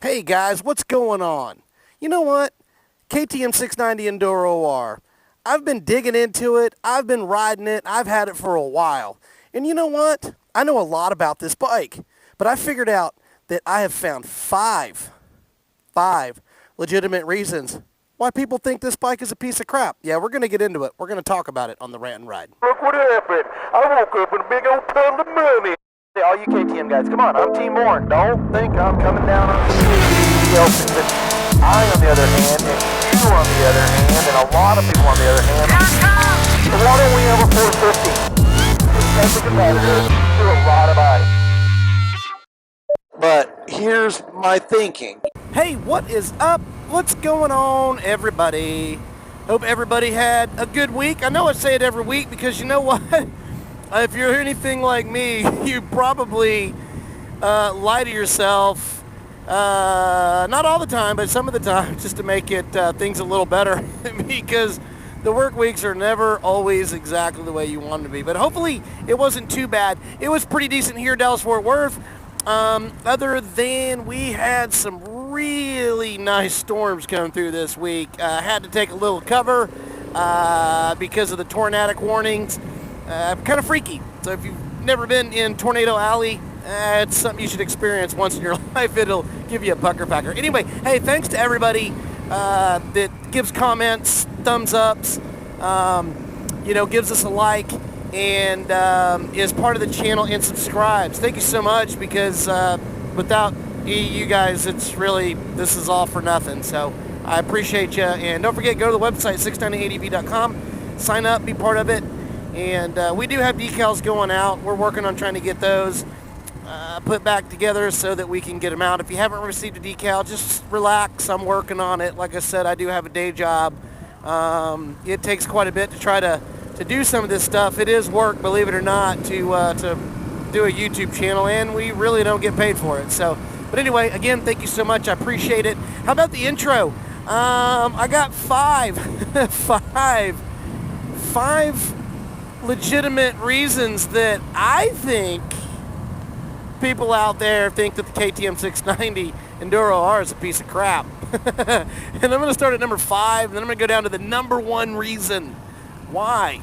Hey guys, what's going on? You know what? KTM 690 Enduro R. I've been digging into it. I've been riding it. I've had it for a while. And you know what? I know a lot about this bike, but I figured out that I have found five legitimate reasons why people think this bike is a piece of crap. Yeah, we're going to get into it. We're going to talk about it on the Rant and Ride. Look what happened. I woke up in a big old pile of money. Hey, all you KTM guys, come on, I'm Team Warren. Don't think I'm coming down on the else. I, on the other hand, and you on the other hand, and a lot of people on the other hand, so why don't we have a 450? As a competitor to a lot of bodies. But here's my thinking. Hey, what is up? What's going on, everybody? Hope everybody had a good week. I know I say it every week because you know what? If you're anything like me, you probably lie to yourself, not all the time, but some of the time, just to make it things a little better, because the work weeks are never always exactly the way you want them to be. But hopefully it wasn't too bad. It was pretty decent here in Dallas-Fort Worth, other than we had some really nice storms come through this week. Had to take a little cover because of the tornadic warnings. Kind of freaky. So if you've never been in Tornado Alley, it's something you should experience once in your life. It'll give you a pucker packer. Anyway, hey, thanks to everybody that gives comments, thumbs ups, gives us a like, and is part of the channel and subscribes. Thank you so much, because without you guys, this is all for nothing. So I appreciate you. And don't forget, go to the website, 690adv.com, sign up, be part of it. And we do have decals going out. We're working on trying to get those put back together so that we can get them out. If you haven't received a decal, just relax. I'm working on it. Like I said, I do have a day job. It takes quite a bit to try to do some of this stuff. It is work, believe it or not, to do a YouTube channel, and we really don't get paid for it. So, but anyway, again, thank you so much. I appreciate it. How about the intro? I got five legitimate reasons that I think people out there think that the KTM 690 Enduro R is a piece of crap. And I'm going to start at number 5, and then I'm going to go down to the number 1 reason why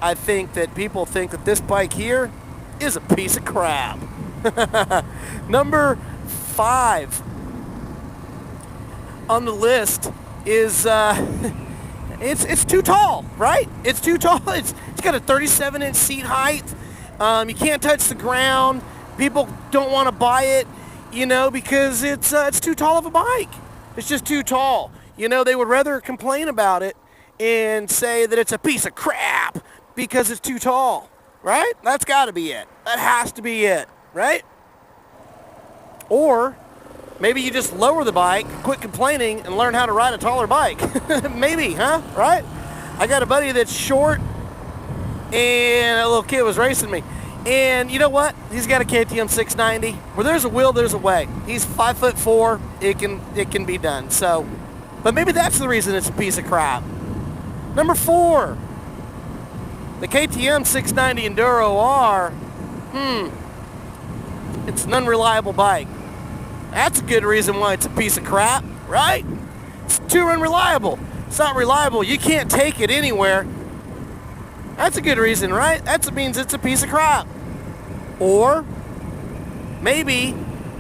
I think that people think that this bike here is a piece of crap. Number 5 on the list is it's too tall, right? It's too tall. It's got a 37-inch seat height. You can't touch the ground. People don't want to buy it, because it's too tall of a bike. It's just too tall. They would rather complain about it and say that it's a piece of crap because it's too tall, right? That's got to be it. That has to be it, right? Or maybe you just lower the bike, quit complaining, and learn how to ride a taller bike. Maybe, huh? Right? I got a buddy that's short, and a little kid was racing me. And you know what? He's got a KTM 690. Where there's a will, there's a way. He's 5'4". It can be done. So, but maybe that's the reason it's a piece of crap. Number 4, the KTM 690 Enduro R. It's an unreliable bike. That's a good reason why it's a piece of crap, right? It's too unreliable. It's not reliable. You can't take it anywhere. That's a good reason, right? That means it's a piece of crap. Or maybe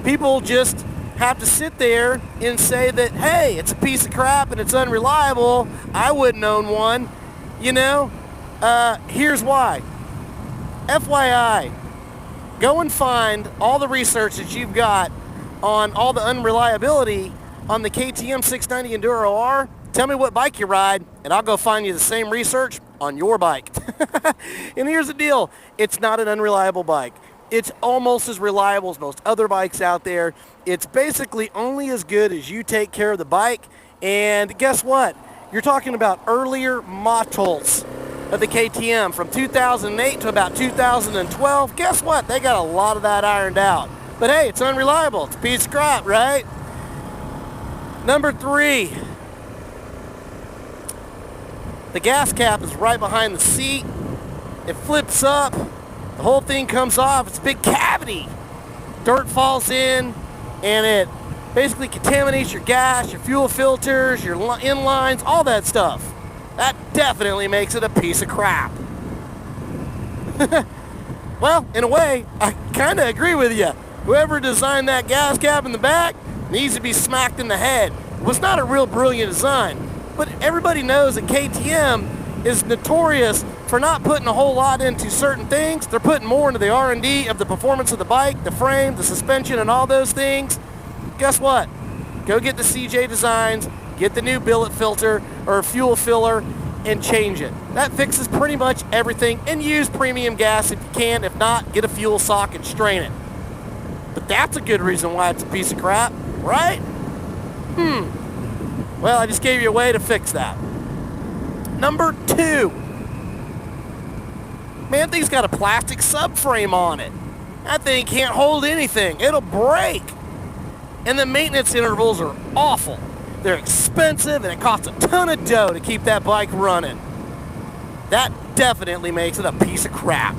people just have to sit there and say that, hey, it's a piece of crap and it's unreliable. I wouldn't own one. Here's why. FYI, go and find all the research that you've got on all the unreliability on the KTM 690 Enduro R. Tell me what bike you ride, and I'll go find you the same research on your bike. And here's the deal. It's not an unreliable bike. It's almost as reliable as most other bikes out there. It's basically only as good as you take care of the bike. And guess what? You're talking about earlier models of the KTM from 2008 to about 2012. Guess what? They got a lot of that ironed out. But hey, it's unreliable. It's a piece of crap, right? Number 3. The gas cap is right behind the seat. It flips up. The whole thing comes off. It's a big cavity. Dirt falls in. and it basically contaminates your gas, your fuel filters, your inlines, all that stuff. That definitely makes it a piece of crap. Well, in a way, I kind of agree with you. Whoever designed that gas cap in the back needs to be smacked in the head. It was not a real brilliant design, but everybody knows that KTM is notorious for not putting a whole lot into certain things. They're putting more into the R&D of the performance of the bike, the frame, the suspension, and all those things. Guess what? Go get the CJ designs, get the new billet filter or fuel filler, and change it. That fixes pretty much everything, and use premium gas if you can. If not, get a fuel sock and strain it. But that's a good reason why it's a piece of crap, right? Well, I just gave you a way to fix that. Number 2. Man, that thing's got a plastic subframe on it. That thing can't hold anything. It'll break. And the maintenance intervals are awful. They're expensive, and it costs a ton of dough to keep that bike running. That definitely makes it a piece of crap.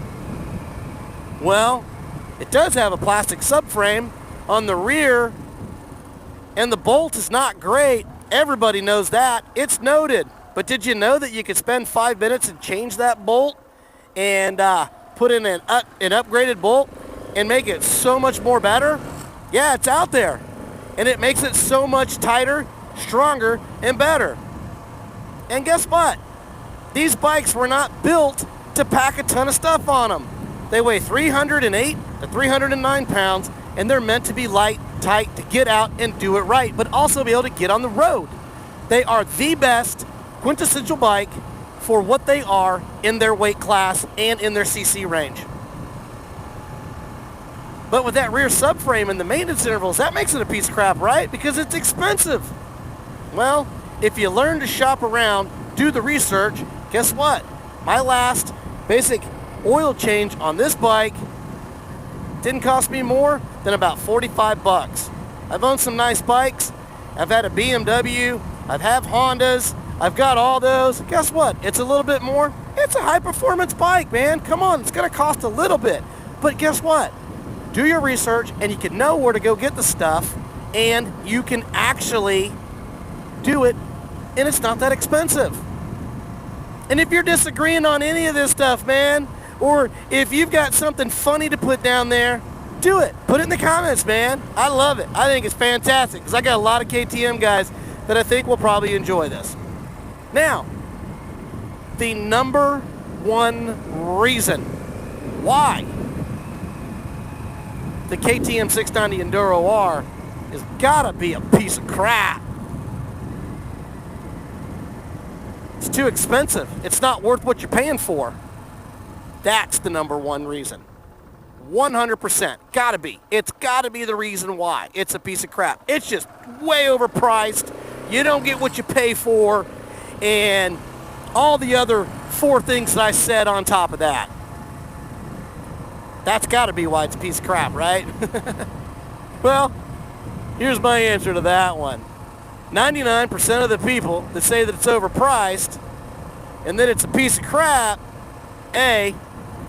Well, it does have a plastic subframe on the rear, and the bolt is not great. Everybody knows that. It's noted. But did you know that you could spend 5 minutes and change that bolt and put in an upgraded bolt and make it so much more better? Yeah, it's out there. And it makes it so much tighter, stronger, and better. And guess what? These bikes were not built to pack a ton of stuff on them. They weigh 308 to 309 pounds, and they're meant to be light, tight, to get out and do it right, but also be able to get on the road. They are the best quintessential bike for what they are in their weight class and in their CC range. But with that rear subframe and the maintenance intervals, that makes it a piece of crap, right? Because it's expensive. Well, if you learn to shop around, do the research, guess what? My last basic oil change on this bike didn't cost me more than about 45 bucks. I've owned some nice bikes. I've had a BMW. I've had Hondas. I've got all those. Guess what? It's a little bit more. It's a high-performance bike, man. Come on, it's going to cost a little bit. But guess what? Do your research, and you can know where to go get the stuff, and you can actually do it, and it's not that expensive. And if you're disagreeing on any of this stuff, man, or if you've got something funny to put down there, do it. Put it in the comments, man. I love it. I think it's fantastic, because I got a lot of KTM guys that I think will probably enjoy this. Now, the number one reason why the KTM 690 Enduro R has gotta be a piece of crap. It's too expensive. It's not worth what you're paying for. That's the number one reason. 100%. Gotta be. It's gotta be the reason why it's a piece of crap. It's just way overpriced. You don't get what you pay for, and all the other 4 things that I said on top of that. That's got to be why it's a piece of crap, right? Well, here's my answer to that one. 99% of the people that say that it's overpriced and that it's a piece of crap, A,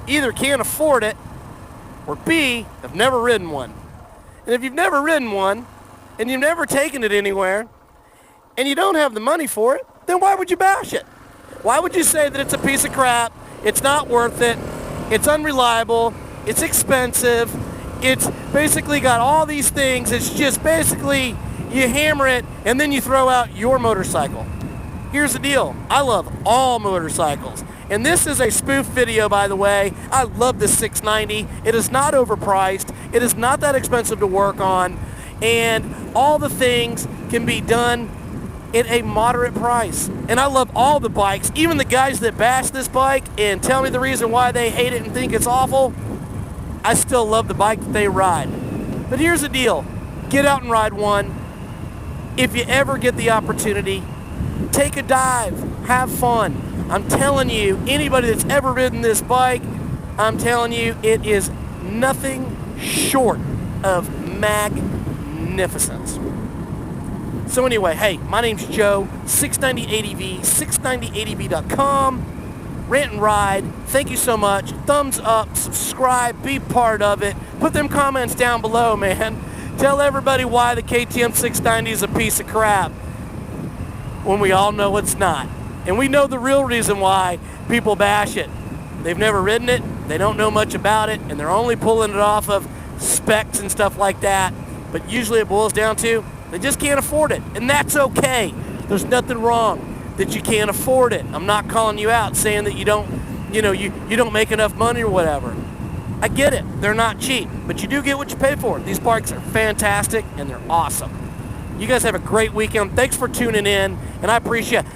either can't afford it, or B, have never ridden one. And if you've never ridden one, and you've never taken it anywhere, and you don't have the money for it, then why would you bash it? Why would you say that it's a piece of crap, it's not worth it, it's unreliable, it's expensive, it's basically got all these things, it's just basically you hammer it and then you throw out your motorcycle? Here's the deal, I love all motorcycles. And this is a spoof video, by the way. I love this 690. It is not overpriced. It is not that expensive to work on. And all the things can be done at a moderate price. And I love all the bikes, even the guys that bash this bike and tell me the reason why they hate it and think it's awful. I still love the bike that they ride. But here's the deal. Get out and ride one. If you ever get the opportunity, take a dive. Have fun. I'm telling you, anybody that's ever ridden this bike, I'm telling you, it is nothing short of magnificence. So anyway, hey, my name's Joe, 690ADV, 690ADV.com. Rant and Ride, thank you so much. Thumbs up, subscribe, be part of it. Put them comments down below, man. Tell everybody why the KTM 690 is a piece of crap when we all know it's not. And we know the real reason why people bash it. They've never ridden it, they don't know much about it, and they're only pulling it off of specs and stuff like that. But usually it boils down to they just can't afford it, and that's okay. There's nothing wrong that you can't afford it. I'm not calling you out saying that you don't, you don't make enough money or whatever. I get it, they're not cheap, but you do get what you pay for. These bikes are fantastic and they're awesome. You guys have a great weekend. Thanks for tuning in, and I appreciate it.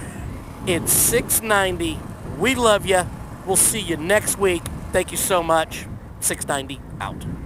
It's 690. We love you. We'll see you next week. Thank you so much. 690 out.